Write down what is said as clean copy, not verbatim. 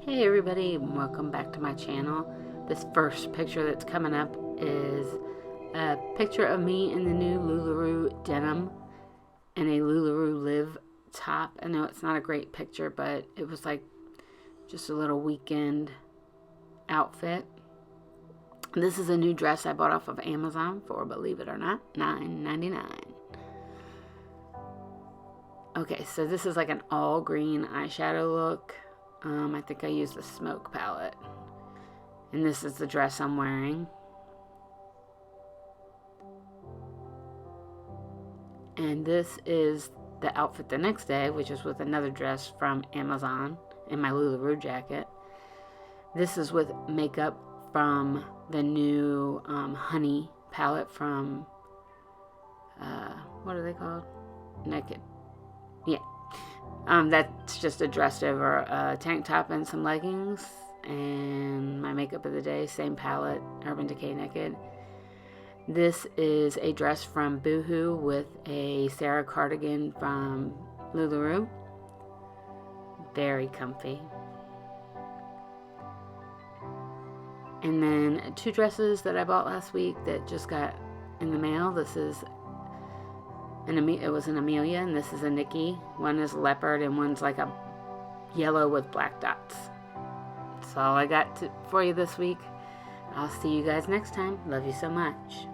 Hey everybody, welcome back to my channel. This first picture that's coming up is a picture of me in the new LuLaRoe denim and a LuLaRoe Live top. I know it's not a great picture, but it was like just a little weekend outfit. This is a new dress I bought off of Amazon for, believe it or not, $9.99. Okay, so this is like an all green eyeshadow look. I think I used the Smoke palette. And this is the dress I'm wearing. And this is the outfit the next day, which is with another dress from Amazon and my LuLaRoe jacket. This is with makeup from the new Honey palette from, what are they called? Naked. Yeah. That's just a dress over a tank top and some leggings. And my makeup of the day, same palette, Urban Decay Naked. This is a dress from Boohoo with a Sarah cardigan from LuLaRoe. Very comfy. And then two dresses that I bought last week that just got in the mail. This is it was an Amelia, and this is a Nikki. One is leopard, and one's like a yellow with black dots. That's all I got for you this week. I'll see you guys next time. Love you so much.